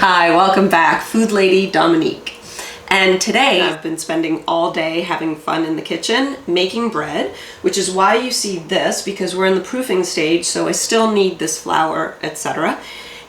Hi, welcome back. Food Lady Dominique. And today I've been spending all day having fun in the kitchen making bread, which is why you see this, because we're in the proofing stage, so I still need this flour, etc.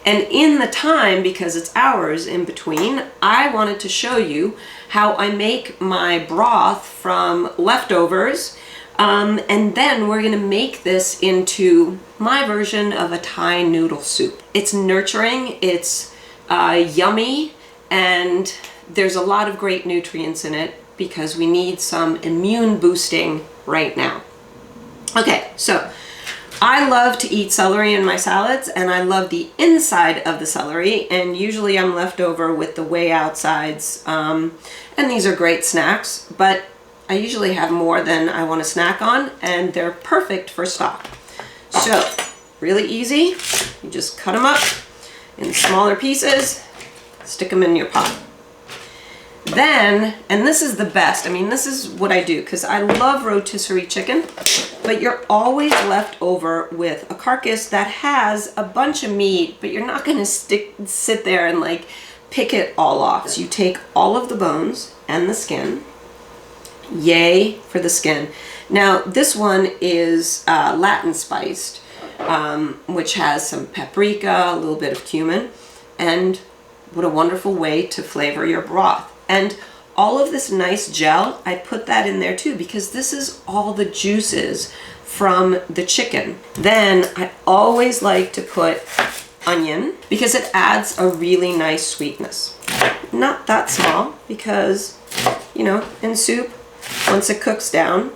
And in the time, because it's hours in between, I wanted to show you how I make my broth from leftovers. And then we're gonna make this into my version of a Thai noodle soup. It's nurturing, it's yummy, and there's a lot of great nutrients in it because we need some immune boosting right now. Okay, so I love to eat celery in my salads, and I love the inside of the celery, and usually I'm left over with the way outsides, and these are great snacks, but I usually have more than I want to snack on, and they're perfect for stock. So, really easy. You just cut them up in smaller pieces, stick them in your pot. Then, and this is the best, I mean, this is what I do because I love rotisserie chicken, but you're always left over with a carcass that has a bunch of meat, but you're not going to sit there and like pick it all off. So you take all of the bones and the skin. Yay for the skin. Now this one is Latin spiced, which has some paprika, a little bit of cumin, and what a wonderful way to flavor your broth. And all of this nice gel, I put that in there too because this is all the juices from the chicken. Then I always like to put onion because it adds a really nice sweetness. Not that small because, you know, in soup, once it cooks down,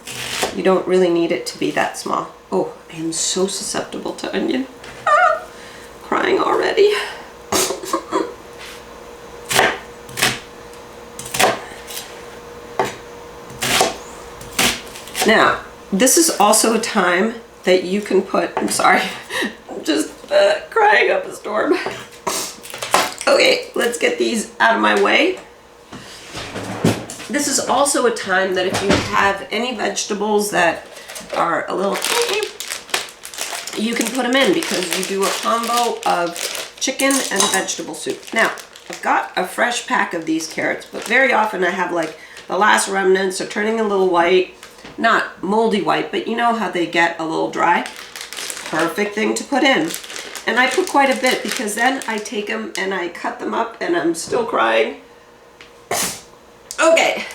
you don't really need it to be that small. Oh, I am so susceptible to onion. Ah, crying already. Now, this is also a time that you can put, I'm sorry, I'm just crying up a storm. Okay, let's get these out of my way. This is also a time that if you have any vegetables that are a little tangy, you can put them in because you do a combo of chicken and vegetable soup. Now, I've got a fresh pack of these carrots, but very often I have like the last remnants are turning a little white, not moldy white, but you know how they get a little dry. Perfect thing to put in. And I put quite a bit because then I take them and I cut them up, and I'm still crying. Okay,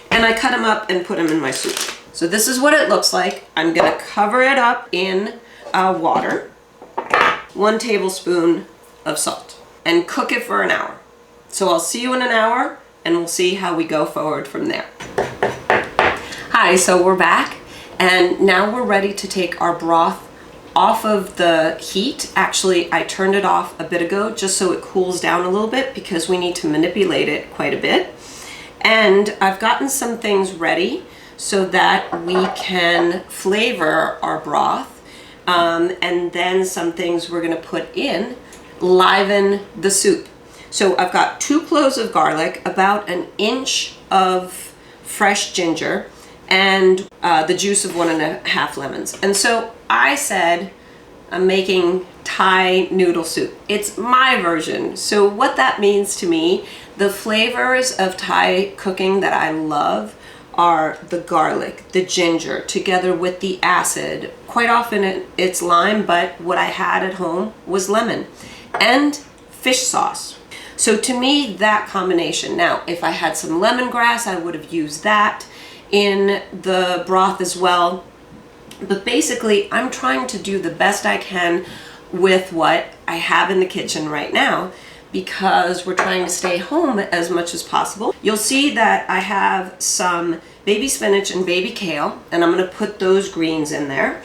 and I cut them up and put them in my soup. So this is what it looks like. I'm gonna cover it up in water, 1 tablespoon of salt, and cook it for an hour. So I'll see you in an hour, and we'll see how we go forward from there. Hi, so we're back, and now we're ready to take our broth off of the heat. Actually, I turned it off a bit ago just so it cools down a little bit because we need to manipulate it quite a bit. And I've gotten some things ready so that we can flavor our broth, and then some things we're gonna put in, liven the soup. So I've got 2 cloves of garlic, about 1 inch of fresh ginger, and the juice of 1.5 lemons. And so I said I'm making Thai noodle soup. It's my version. So what that means to me, the flavors of Thai cooking that I love are the garlic, the ginger, together with the acid. Quite often it's lime, but what I had at home was lemon and fish sauce. So to me, that combination. Now, if I had some lemongrass, I would have used that in the broth as well. But basically, I'm trying to do the best I can with what I have in the kitchen right now because we're trying to stay home as much as possible. You'll see that I have some baby spinach and baby kale, and I'm gonna put those greens in there.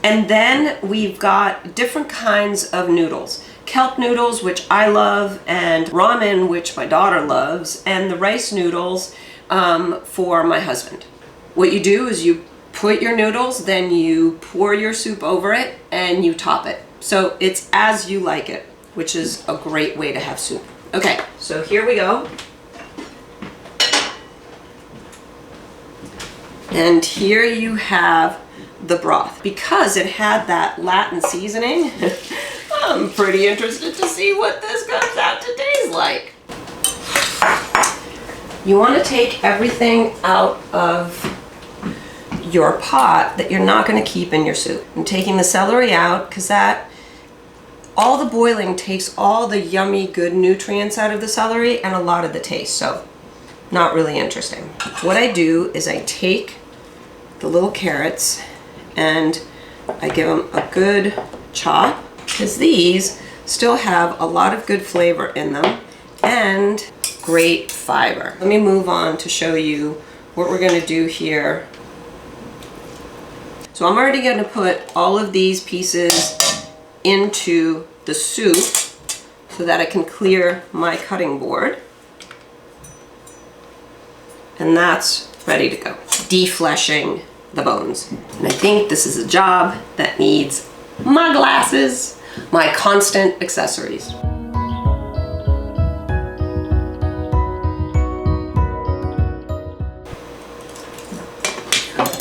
And then we've got different kinds of noodles. Kelp noodles, which I love, and ramen, which my daughter loves, and the rice noodles for my husband. What you do is you put your noodles, then you pour your soup over it, and you top it. So it's as you like it, which is a great way to have soup. Okay, so here we go. And here you have the broth. Because it had that Latin seasoning, I'm pretty interested to see what this comes out to taste like. You want to take everything out of your pot that you're not going to keep in your soup. I'm taking the celery out because all the boiling takes all the yummy good nutrients out of the celery and a lot of the taste, so not really interesting. What I do is I take the little carrots and I give them a good chop, because these still have a lot of good flavor in them and great fiber. Let me move on to show you what we're going to do here. So I'm already going to put all of these pieces into the soup so that I can clear my cutting board. And that's ready to go. Defleshing the bones. And I think this is a job that needs my glasses, my constant accessories.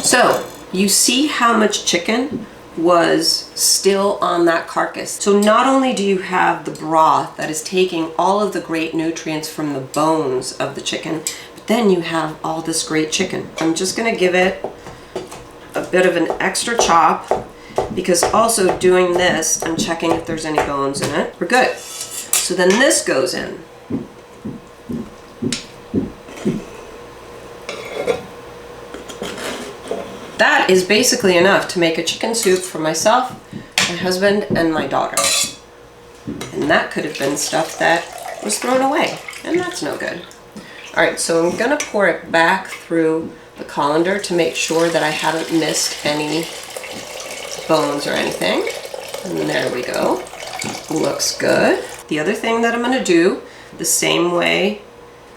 So, you see how much chicken was still on that carcass. So not only do you have the broth that is taking all of the great nutrients from the bones of the chicken, but then you have all this great chicken. I'm just gonna give it a bit of an extra chop, because also doing this, I'm checking if there's any bones in it. We're good. So then this goes in. That is basically enough to make a chicken soup for myself, my husband, and my daughter. And that could have been stuff that was thrown away, and that's no good. All right, so I'm gonna pour it back through the colander to make sure that I haven't missed any bones or anything. And there we go. Looks good. The other thing that I'm gonna do, the same way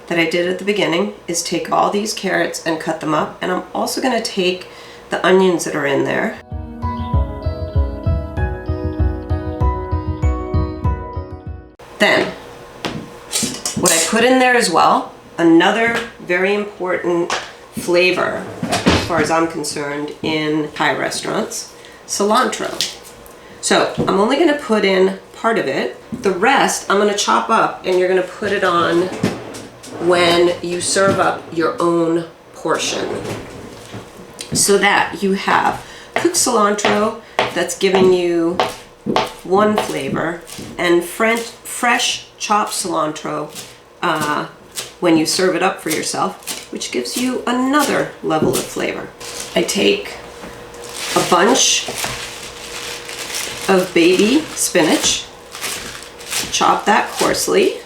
that I did at the beginning, is take all these carrots and cut them up, and I'm also gonna take the onions that are in there. Then, what I put in there as well, another very important flavor, as far as I'm concerned, in Thai restaurants, cilantro. So, I'm only gonna put in part of it. The rest, I'm gonna chop up, and you're gonna put it on when you serve up your own portion, so that you have cooked cilantro that's giving you one flavor, and fresh chopped cilantro when you serve it up for yourself, which gives you another level of flavor. I take a bunch of baby spinach, chop that coarsely.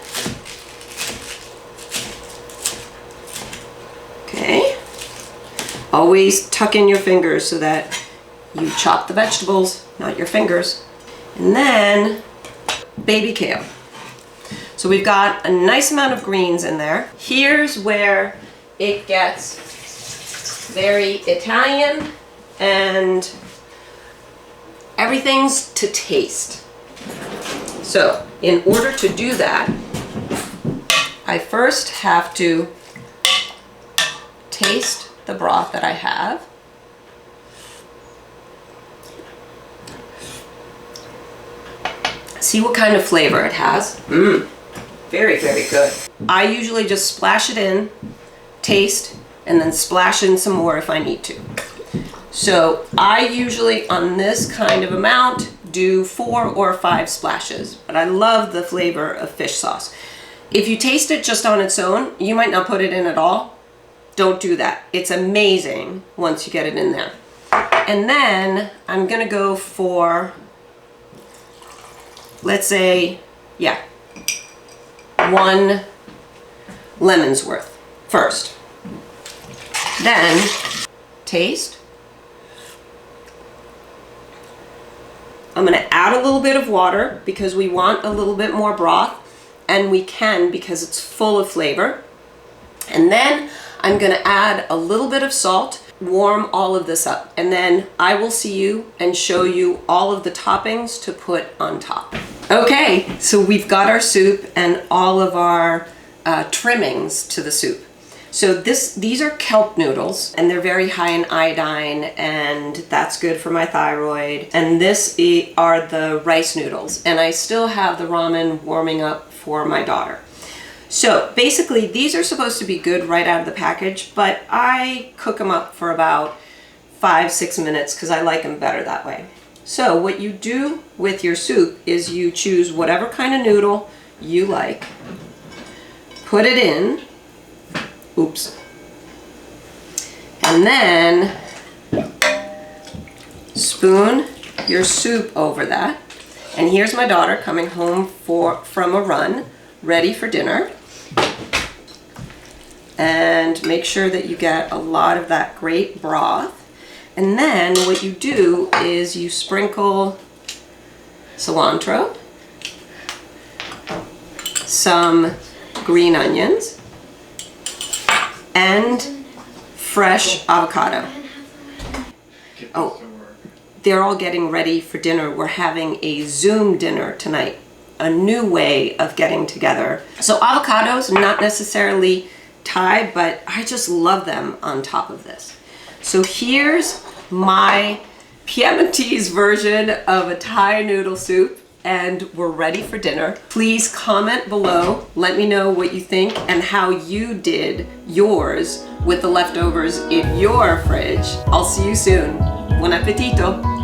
Okay. Always tuck in your fingers so that you chop the vegetables, not your fingers. And then baby kale. So we've got a nice amount of greens in there. Here's where it gets very Italian, and everything's to taste. So in order to do that, I first have to taste the broth that I have. See what kind of flavor it has. Very, very good. I usually just splash it in, taste, and then splash in some more if I need to. So I usually, on this kind of amount, do 4 or 5 splashes, but I love the flavor of fish sauce. If you taste it just on its own, you might not put it in at all. Don't do that. It's amazing once you get it in there. And then I'm gonna go for, let's say, 1 lemon's worth first. Then taste. I'm gonna add a little bit of water because we want a little bit more broth, and we can because it's full of flavor. And then I'm gonna add a little bit of salt, warm all of this up, and then I will see you and show you all of the toppings to put on top. Okay, so we've got our soup and all of our trimmings to the soup. So these are kelp noodles, and they're very high in iodine, and that's good for my thyroid. And this are the rice noodles, and I still have the ramen warming up for my daughter. So basically these are supposed to be good right out of the package, but I cook them up for about 5-6 minutes because I like them better that way. So what you do with your soup is you choose whatever kind of noodle you like, put it in, oops, and then spoon your soup over that. And here's my daughter coming home from a run, ready for dinner. And make sure that you get a lot of that great broth. And then what you do is you sprinkle cilantro, some green onions, and fresh avocado. Oh, they're all getting ready for dinner. We're having a Zoom dinner tonight, a new way of getting together. So avocados, not necessarily Thai, but I just love them on top of this. So here's my Piemontese version of a Thai noodle soup, and we're ready for dinner. Please comment below, let me know what you think and how you did yours with the leftovers in your fridge. I'll see you soon. Buon appetito!